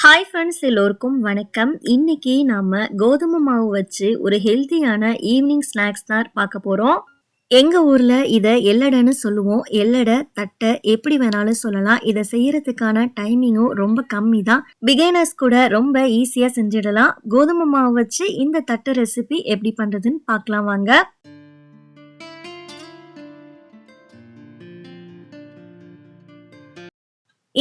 Hi friends, எல்லோருக்கும் வணக்கம். இன்னைக்கு நாம கோதுமை மாவு வச்சு ஒரு ஹெல்த்தியான ஈவினிங் ஸ்நாக்ஸ் தான் பார்க்க போறோம். எங்க ஊர்ல இத எள்ளடன்னு சொல்லுவோம். எள்ளட, தட்டை எப்படி வேணாலும் சொல்லலாம். இதை செய்யறதுக்கான டைமிங்கும் ரொம்ப கம்மி தான். பிகினர்ஸ் கூட ரொம்ப ஈஸியா செஞ்சிடலாம். கோதுமை மாவு வச்சு இந்த தட்டை ரெசிபி எப்படி பண்றதுன்னு பார்க்கலாம் வாங்க.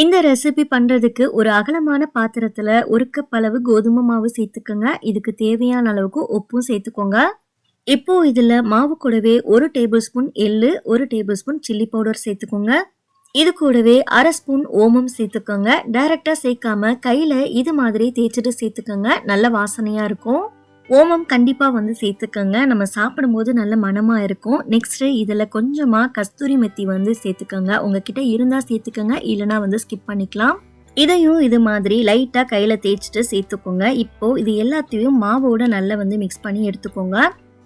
இந்த ரெசிபி பண்றதுக்கு ஒரு அகலமான பாத்திரத்துல 1 கப் அளவு கோதுமை மாவு சேர்த்துக்கோங்க. இதுக்கு தேவையான அளவுக்கு உப்பும் சேர்த்துக்கோங்க. இப்போ இதுல மாவு கூடவே 1 டேபிள் ஸ்பூன் எள்ளு, 1 டேபிள் ஸ்பூன் சில்லி பவுடர் சேர்த்துக்கோங்க. இது கூடவே 1/2 ஸ்பூன் ஓமம் சேர்த்துக்கோங்க. டைரக்டா சேர்க்காம கையில இது மாதிரி தேய்ச்சிட்டு சேர்த்துக்கோங்க. நல்ல வாசனையா இருக்கும். ஓமம் கண்டிப்பா சேர்த்துக்கோங்க. நம்ம சாப்பிடும்போது நல்ல மனமா இருக்கும். நெக்ஸ்ட் இதுல கொஞ்சமா கஸ்தூரி மெத்தி சேர்த்துக்கோங்க. உங்ககிட்ட இருந்தா சேர்த்துக்கோங்க, இல்லைன்னா ஸ்கிப் பண்ணிக்கலாம். இதையும் இது மாதிரி லைட்டா கையில தேய்ச்சிட்டு சேர்த்துக்கோங்க. இப்போ இது எல்லாத்தையும் மாவோட நல்லா மிக்ஸ் பண்ணி எடுத்துக்கோங்க.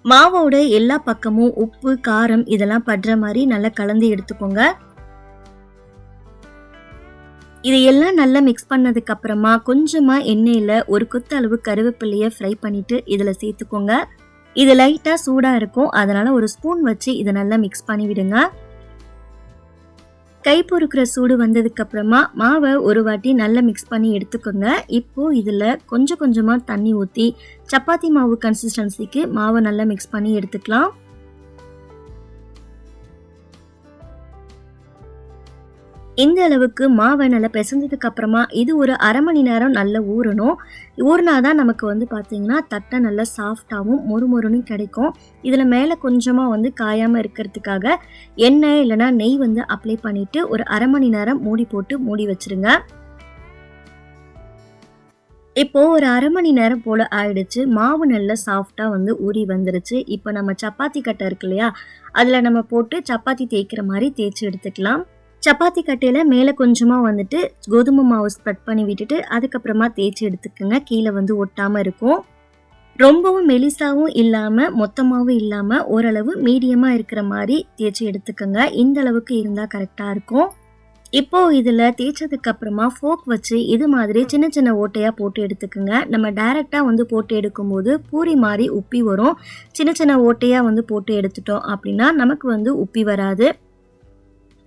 மாவோட எல்லா பக்கமும் உப்பு, காரம் இதெல்லாம் படுற மாதிரி நல்லா கலந்து எடுத்துக்கோங்க. இதையெல்லாம் நல்லா மிக்ஸ் பண்ணதுக்கு அப்புறமா கொஞ்சமா எண்ணெயில ஒரு கொத்து அளவு கருவேப்பிலையை ஃப்ரை பண்ணிட்டு இதுல சேர்த்துக்கோங்க. இது லைட்டா சூடா இருக்கும், அதனால ஒரு ஸ்பூன் வச்சு இதை நல்லா மிக்ஸ் பண்ணி விடுங்க. கை பொறுக்கிற சூடு வந்ததுக்கு அப்புறமா மாவை ஒரு வாட்டி நல்லா மிக்ஸ் பண்ணி எடுத்துக்கோங்க. இப்போ இதுல கொஞ்சம் கொஞ்சமா தண்ணி ஊற்றி சப்பாத்தி மாவு கன்சிஸ்டன்சிக்கு மாவை நல்லா மிக்ஸ் பண்ணி எடுத்துக்கலாம். இந்த அளவுக்கு மாவை நல்லா பிசைஞ்சதுக்கு அப்புறமா இது ஒரு 1/2 மணி நேரம் நல்லா ஊறணும். ஊறினாதான் நமக்கு பார்த்தீங்கன்னா தட்டை நல்லா சாஃப்டாகவும் மொறுமொறுன்னு கிடைக்கும். இதில் மேலே கொஞ்சமாக காயாமல் இருக்கிறதுக்காக எண்ணெய் இல்லைனா நெய் அப்ளை பண்ணிவிட்டு ஒரு 1/2 மணி நேரம் மூடி போட்டு மூடி வச்சுருங்க. இப்போது ஒரு 1/2 மணி நேரம் போல் ஆயிடுச்சு. மாவு நல்லா சாஃப்டாக ஊறி வந்துருச்சு. இப்போ நம்ம சப்பாத்தி கட்டை இருக்கு இல்லையா, அதில் நம்ம போட்டு சப்பாத்தி தேய்க்கிற மாதிரி தேய்ச்சி எடுத்துக்கலாம். சப்பாத்தி கட்டையில் மேலே கொஞ்சமாக கோதுமை மாவு ஸ்ப்ரெட் பண்ணி விட்டுட்டு அதுக்கப்புறமா தேய்ச்சி எடுத்துக்கோங்க. கீழே ஒட்டாமல் இருக்கும். ரொம்பவும் மெலிசாவும் இல்லாமல் மொத்தமாகவும் இல்லாமல் ஓரளவு மீடியமாக இருக்கிற மாதிரி தேய்ச்சி எடுத்துக்கோங்க. இந்த அளவுக்கு இருந்தால் கரெக்டாக இருக்கும். இப்போது இதில் தேய்ச்சதுக்கு அப்புறமா ஃபோக் வச்சு இது மாதிரி சின்ன சின்ன ஓட்டையாக போட்டு எடுத்துக்கோங்க. நம்ம டைரெக்டாக போட்டு எடுக்கும்போது பூரி மாதிரி உப்பி வரும். சின்ன சின்ன ஓட்டையாக போட்டு எடுத்துட்டோம் அப்படின்னா நமக்கு உப்பி வராது.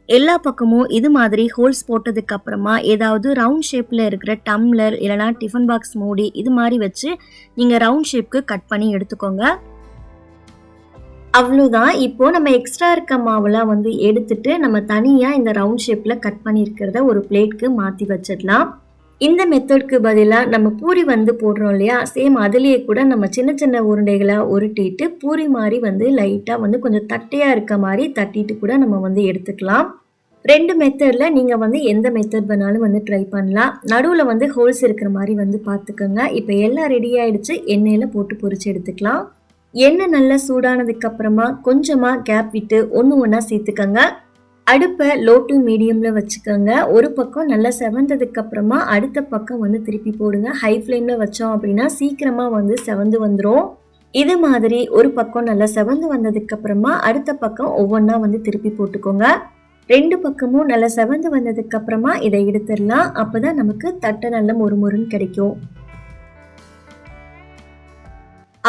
எல்லா பக்கமும் இது மாதிரி ஹோல்ஸ் போட்டதுக்கு அப்புறமா ஏதாவது ரவுண்ட் ஷேப்பில் இருக்கிற டம்ளர் இல்லைனா டிஃபன் பாக்ஸ் மூடி இது மாதிரி வச்சு நீங்கள் ரவுண்ட் ஷேப்க்கு கட் பண்ணி எடுத்துக்கோங்க. அவ்வளோதான். இப்போ நம்ம எக்ஸ்ட்ரா இருக்க மாவுலாம் எடுத்துட்டு நம்ம தனியாக இந்த ரவுண்ட் ஷேப்பில் கட் பண்ணியிருக்கிறத ஒரு பிளேட்க்கு மாற்றி வச்சிடலாம். இந்த மெத்தட்க்கு பதிலாக நம்ம பூரி போடுறோம் இல்லையா, சேம் அதுலேயே கூட நம்ம சின்ன சின்ன உருண்டைகளாக உருட்டிட்டு பூரி மாதிரி லைட்டாக கொஞ்சம் தட்டையாக இருக்க மாதிரி தட்டிட்டு கூட நம்ம எடுத்துக்கலாம். 2 மெத்தடில் நீங்கள் எந்த மெத்தட் வேணாலும் ட்ரை பண்ணலாம். நடுவில் ஹோல்ஸ் இருக்கிற மாதிரி பார்த்துக்கோங்க. இப்போ எல்லாம் ரெடி ஆகிடுச்சு. எண்ணெயில் போட்டு பொரிச்சு எடுத்துக்கலாம். எண்ணெய் நல்லா சூடானதுக்கு அப்புறமா கொஞ்சமாக கேப் விட்டு ஒன்று ஒன்றா சேர்த்துக்கோங்க. அடுப்பை லோ டு மீடியமில் வச்சுக்கோங்க. ஒரு பக்கம் நல்லா செவந்ததுக்கு அப்புறமா அடுத்த பக்கம் திருப்பி போடுங்க. ஹை ஃப்ளேமில் வச்சோம் அப்படின்னா சீக்கிரமாக செவந்து வந்துடும். இது மாதிரி ஒரு பக்கம் நல்லா செவந்து வந்ததுக்கு அப்புறமா அடுத்த பக்கம் ஒவ்வொன்றா திருப்பி போட்டுக்கோங்க. 2 பக்கமும் நல்லா செவந்து வந்ததுக்கு அப்புறமா இதை எடுத்துடலாம். அப்போதான் நமக்கு தட்டை நல்ல மொறுமொறுன்னு கிடைக்கும்.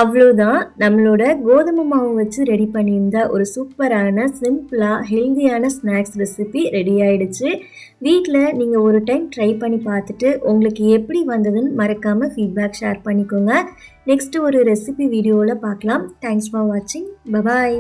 அவ்வளோதான், நம்மளோட கோதுமை மாவு வச்சு ரெடி பண்ணியிருந்த ஒரு சூப்பரான சிம்பிளாக ஹெல்தியான ஸ்நாக்ஸ் ரெசிபி ரெடி ஆயிடுச்சு. வீட்டில் நீங்கள் ஒரு டைம் ட்ரை பண்ணி பார்த்துட்டு உங்களுக்கு எப்படி வந்ததுன்னு மறக்காமல் ஃபீட்பேக் ஷேர் பண்ணிக்கோங்க. நெக்ஸ்ட்டு ஒரு ரெசிபி வீடியோவில் பார்க்கலாம். தேங்க்ஸ் ஃபார் வாட்சிங். பபாய்.